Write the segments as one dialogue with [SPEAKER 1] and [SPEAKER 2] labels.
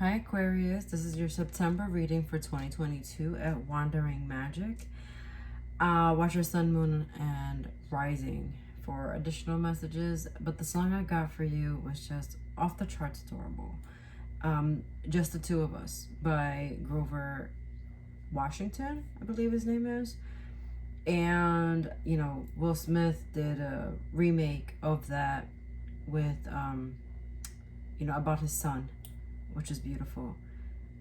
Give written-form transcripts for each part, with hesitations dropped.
[SPEAKER 1] Hi Aquarius, this is your September reading for 2022 at Wandering Magic. Watch your sun, moon, and rising for additional messages. But the song I got for you was just off the charts adorable. Just the Two of Us by Grover Washington, I believe his name is. And, Will Smith did a remake of that with, about his son, which is beautiful.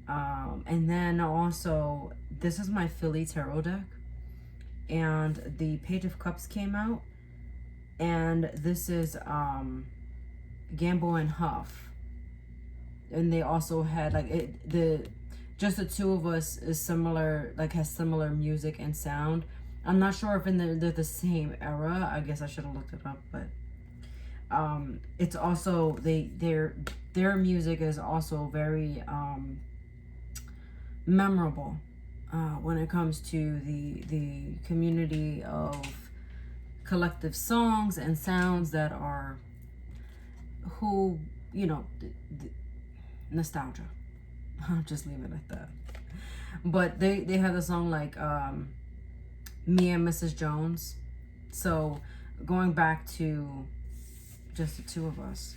[SPEAKER 1] And then also, this is my Philly Tarot deck, and the Page of Cups came out, and this is Gamble and Huff, and they also had just the two of us is similar, like has similar music and sound. I'm not sure if they're the same era. I guess I should have looked it up, but it's also their music is also very memorable when it comes to the community of collective songs and sounds that are nostalgia. I'll just leave it at that. But they have a song like Me and Mrs. Jones. So going back to just the two of us,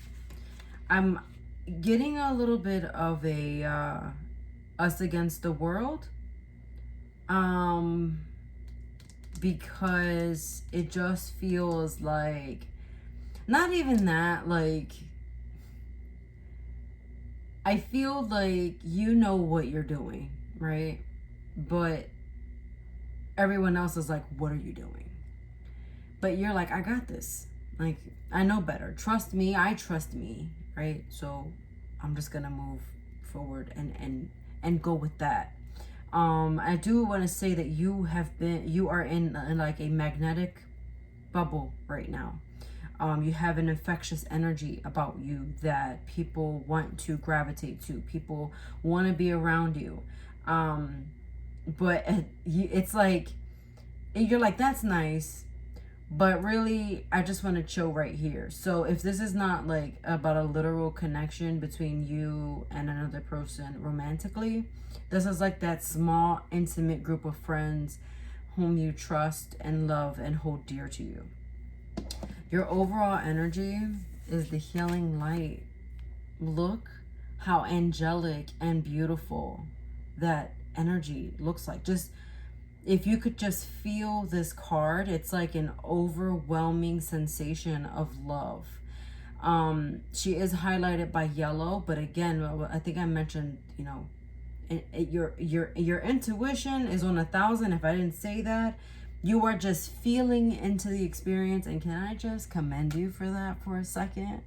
[SPEAKER 1] I'm getting a little bit of a us against the world, because it just feels like, not even that, like I feel like you know what you're doing, right? But everyone else is like, what are you doing? But you're like, I got this. Like, I know better. Trust me. I trust me, right? So I'm just gonna move forward and go with that. I do want to say that you are in like a magnetic bubble right now. You have an infectious energy about you that people want to gravitate to. People want to be around you. But it's like, you're like, that's nice, but really I just want to chill right here. So if this is not like about a literal connection between you and another person romantically, this is like that small intimate group of friends whom you trust and love and hold dear to you. Your overall energy is the healing light. Look how angelic and beautiful that energy looks like. Just if you could just feel this card, it's like an overwhelming sensation of love. She is highlighted by yellow, but again, I think I mentioned, your intuition is on 1,000. If I didn't say that, you are just feeling into the experience, and can I just commend you for that for a second?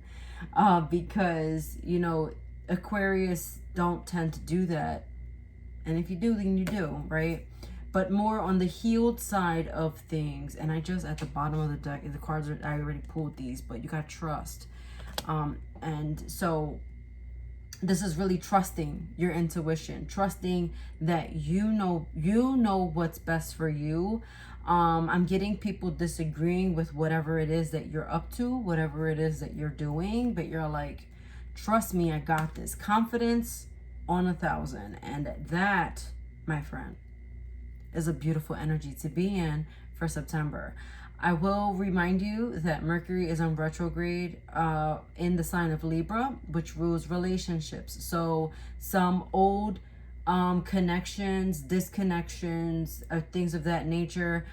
[SPEAKER 1] Because Aquarius don't tend to do that, and if you do, then you do, right? But more on the healed side of things. And I just, at the bottom of the deck, the cards are, I already pulled these, but you got trust. And so this is really trusting your intuition, trusting that you know what's best for you. I'm getting people disagreeing with whatever it is that you're up to, whatever it is that you're doing, but you're like, trust me, I got this. Confidence on 1,000. And that, my friend, is a beautiful energy to be in for September. I will remind you that Mercury is on retrograde in the sign of Libra, which rules relationships. So some old connections, disconnections, things of that nature,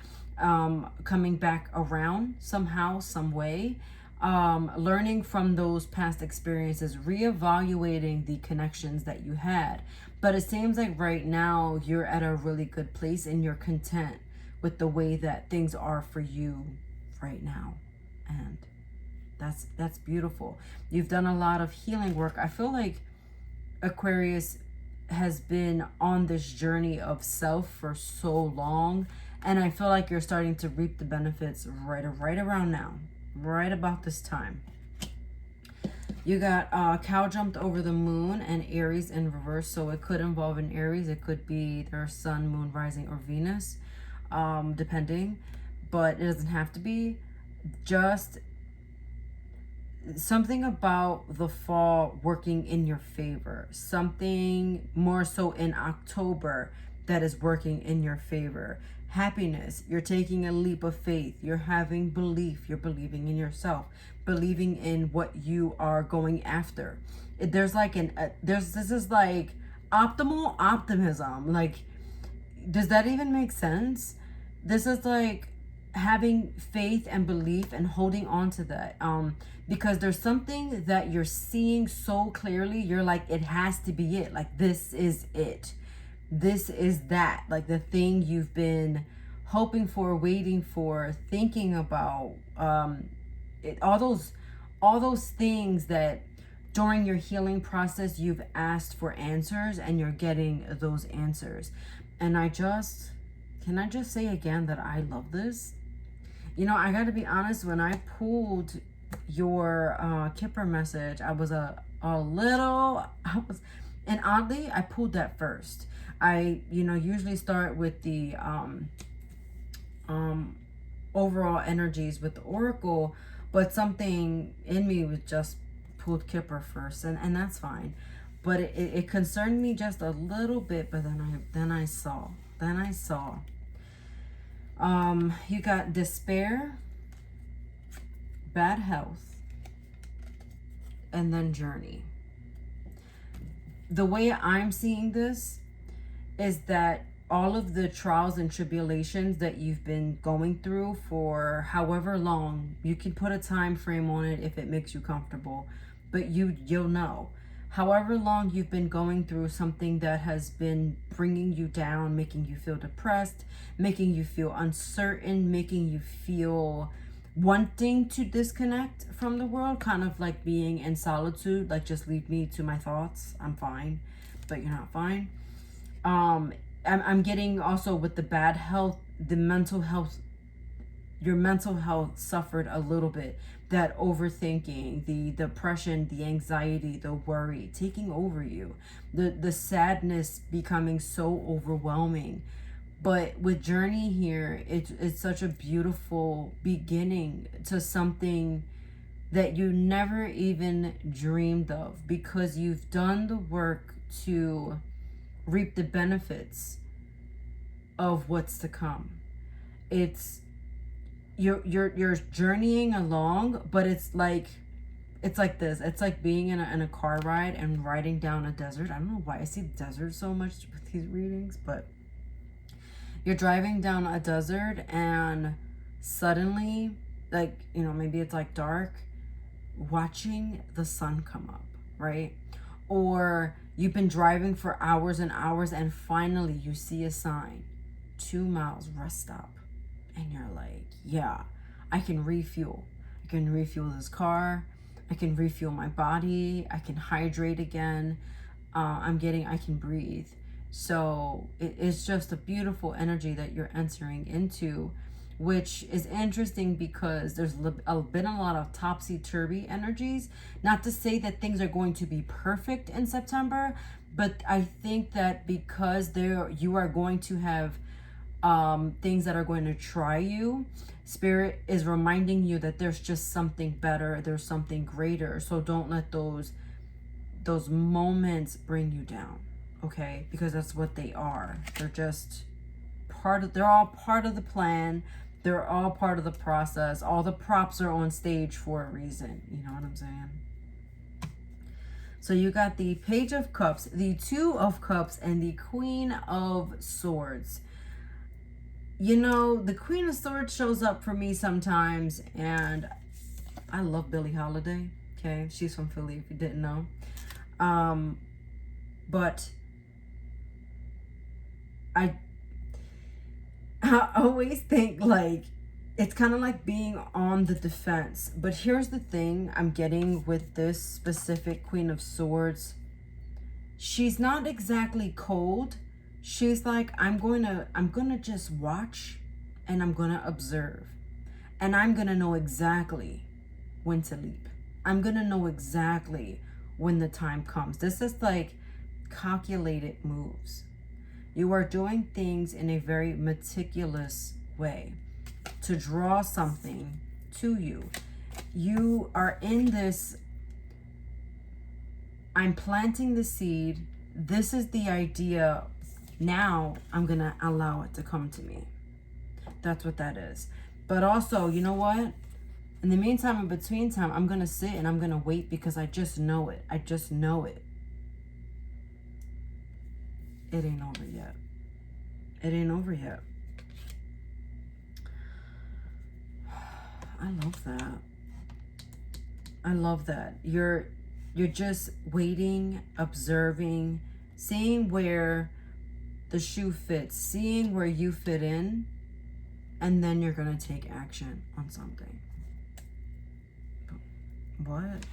[SPEAKER 1] coming back around somehow, some way. Learning from those past experiences, reevaluating the connections that you had. But it seems like right now you're at a really good place and you're content with the way that things are for you right now. And that's beautiful. You've done a lot of healing work. I feel like Aquarius has been on this journey of self for so long, and I feel like you're starting to reap the benefits right around now, right about this time. You got cow jumped over the moon and Aries in reverse. So it could involve an Aries. It could be their sun, moon, rising, or Venus, depending. But it doesn't have to be. Just something about the fall working in your favor, something more so in October that is working in your favor. Happiness, you're taking a leap of faith, you're having belief, you're believing in yourself, believing in what you are going after. There's like this is like optimal optimism. Like, does that even make sense? This is like having faith and belief and holding on to that, because there's something that you're seeing so clearly. You're like, it has to be it. Like, this is it. This is that, like, the thing you've been hoping for, waiting for, thinking about, all those things that during your healing process you've asked for answers, and you're getting those answers. And can I just say again that I love this? You know, I gotta be honest, when I pulled your Kipper message, I was and oddly, I pulled that first. I, usually start with the overall energies with the Oracle, but something in me was just pulled Kipper first, and that's fine. But it concerned me just a little bit, but then I saw. You got despair, bad health, and then journey. The way I'm seeing this is that all of the trials and tribulations that you've been going through for however long, you can put a time frame on it if it makes you comfortable, but you'll know. However long you've been going through something that has been bringing you down, making you feel depressed, making you feel uncertain, making you feel wanting to disconnect from the world, kind of like being in solitude, like, just leave me to my thoughts, I'm fine, but you're not fine. I'm getting also with the bad health, the mental health, your mental health suffered a little bit. That overthinking, the depression, the anxiety, the worry taking over you, the sadness becoming so overwhelming. But with journey here, it's such a beautiful beginning to something that you never even dreamed of, because you've done the work to reap the benefits of what's to come. You're journeying along, but it's like this. It's like being in a car ride and riding down a desert. I don't know why I see desert so much with these readings, but you're driving down a desert, and suddenly, like, maybe it's like dark, watching the sun come up, right? Or you've been driving for hours and hours, and finally you see a sign, 2 miles, rest stop. And you're like, yeah, I can refuel. I can refuel this car. I can refuel my body. I can hydrate again. I can breathe. So it's just a beautiful energy that you're entering into, which is interesting because there's been a lot of topsy-turvy energies. Not to say that things are going to be perfect in September, but I think that because you are going to have things that are going to try you, Spirit is reminding you that there's just something better, there's something greater. So don't let those moments bring you down, okay? Because that's what they are. They're just they're all part of the plan. They're all part of the process. All the props are on stage for a reason. You know what I'm saying? So you got the Page of Cups, the Two of Cups, and the Queen of Swords. The Queen of Swords shows up for me sometimes, and I love Billie Holiday. Okay, she's from Philly, if you didn't know. But I always think, like, it's kind of like being on the defense. But here's the thing I'm getting with this specific Queen of Swords. She's not exactly cold. She's like, I'm gonna just watch, and I'm gonna observe, and I'm gonna know exactly when to leap. I'm gonna know exactly when the time comes. This is like calculated moves. You are doing things in a very meticulous way to draw something to you. you are in this, I'm planting the seed. This is the idea. Now I'm going to allow it to come to me. That's what that is. But also, you know what? In the meantime, in between time, I'm going to sit and I'm going to wait because I just know it. I just know it. It ain't over yet. It ain't over yet. I love that. I love that. You're just waiting, observing, seeing where the shoe fits, seeing where you fit in, and then you're going to take action on something. What?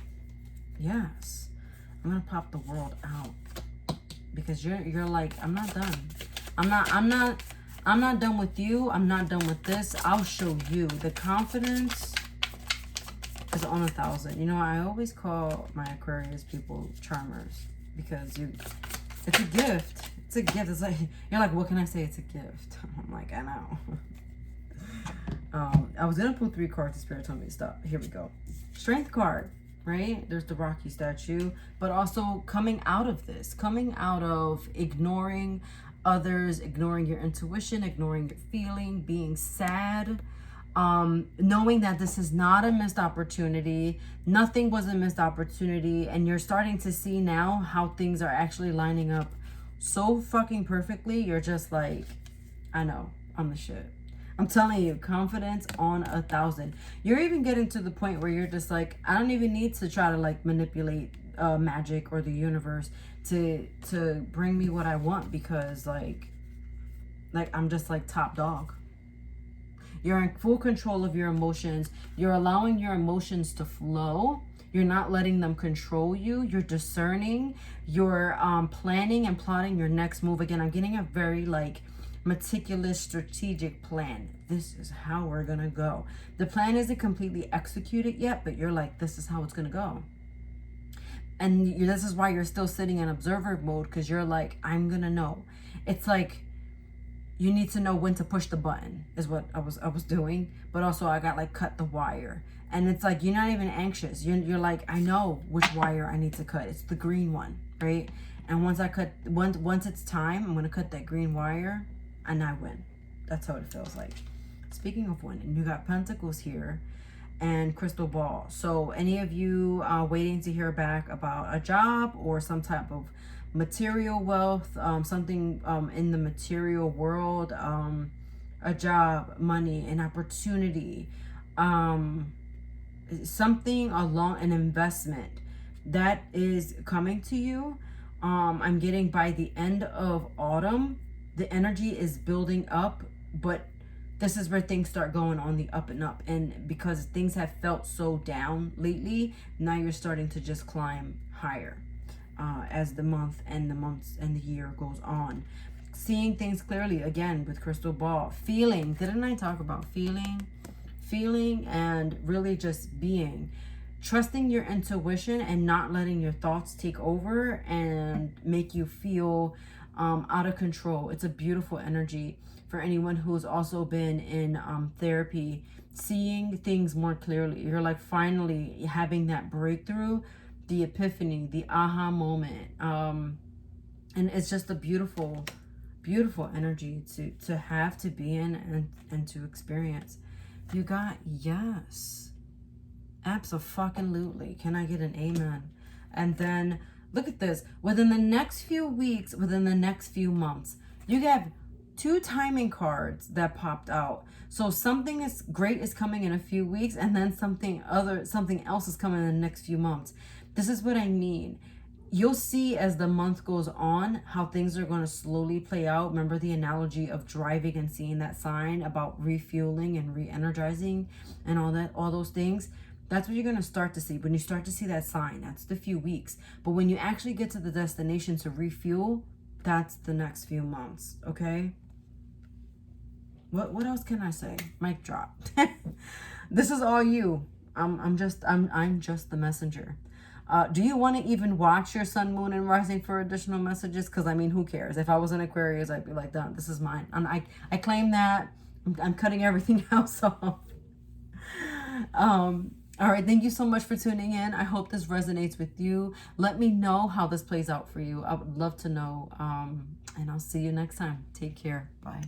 [SPEAKER 1] Yes. I'm going to pop the world out. Because you're like, I'm not done. I'm not done with you. I'm not done with this. I'll show you. The confidence is on 1,000. You know, I always call my Aquarius people charmers because it's a gift. It's a gift. It's like, you're like, what can I say? It's a gift. I'm like, I know. I was gonna pull 3 cards. The Spirit told me to stop. Here we go. Strength card, right? There's the Rocky statue, but also coming out of this, coming out of ignoring others, ignoring your intuition, ignoring your feeling, being sad, knowing that this is not a missed opportunity. Nothing was a missed opportunity, and you're starting to see now how things are actually lining up so fucking perfectly. You're just like, I know, I'm the shit. I'm telling you, confidence on 1,000. You're even getting to the point where you're just like, I don't even need to try to like manipulate Magick or the universe to bring me what I want, because like I'm just like top dog. You're in full control of your emotions. You're allowing your emotions to flow. You're not letting them control you. You're discerning. You're planning and plotting your next move. Again, I'm getting a very like meticulous strategic plan. This is how we're gonna go. The plan isn't completely executed yet, but you're like, this is how it's gonna go. And this is why you're still sitting in observer mode, because you're like, I'm gonna know. It's like you need to know when to push the button is what I was doing, but also I got like cut the wire. And it's like, you're not even anxious. You're like, I know which wire I need to cut. It's the green one, right? And once it's time, I'm gonna cut that green wire and I win. That's how it feels like. Speaking of winning, you got Pentacles here and Crystal Ball. So any of you waiting to hear back about a job or some type of material wealth, something in the material world, a job, money, an opportunity, something along an investment that is coming to you. I'm getting by the end of autumn, the energy is building up, but this is where things start going on the up and up. And because things have felt so down lately, now you're starting to just climb higher as the months and the year goes on. Seeing things clearly again with Crystal Ball. Feeling, didn't I talk about feeling? Feeling and really just being. Trusting your intuition and not letting your thoughts take over and make you feel out of control. It's a beautiful energy for anyone who's also been in therapy, seeing things more clearly. You're like finally having that breakthrough, the epiphany, the aha moment. And it's just a beautiful, beautiful energy to have, to be in, and to experience. You got yes. Abso-fucking-lutely. Can I get an amen? And then look at this. Within the next few weeks, within the next few months, you have 2 timing cards that popped out. So something is great is coming in a few weeks, and then something else is coming in the next few months. This is what I mean. You'll see as the month goes on how things are going to slowly play out. Remember the analogy of driving and seeing that sign about refueling and re-energizing and all those things. That's what you're going to start to see. When you start to see that sign, that's the few weeks. But when you actually get to the destination to refuel, that's the next few months, okay? What else can I say? Mic drop. This is all you. I'm just the messenger. Do you want to even watch your sun, moon, and rising for additional messages? Because, I mean, who cares? If I was an Aquarius, I'd be like, done. This is mine. I claim that. I'm cutting everything else off. All right, thank you so much for tuning in. I hope this resonates with you. Let me know how this plays out for you. I would love to know. And I'll see you next time. Take care. Bye.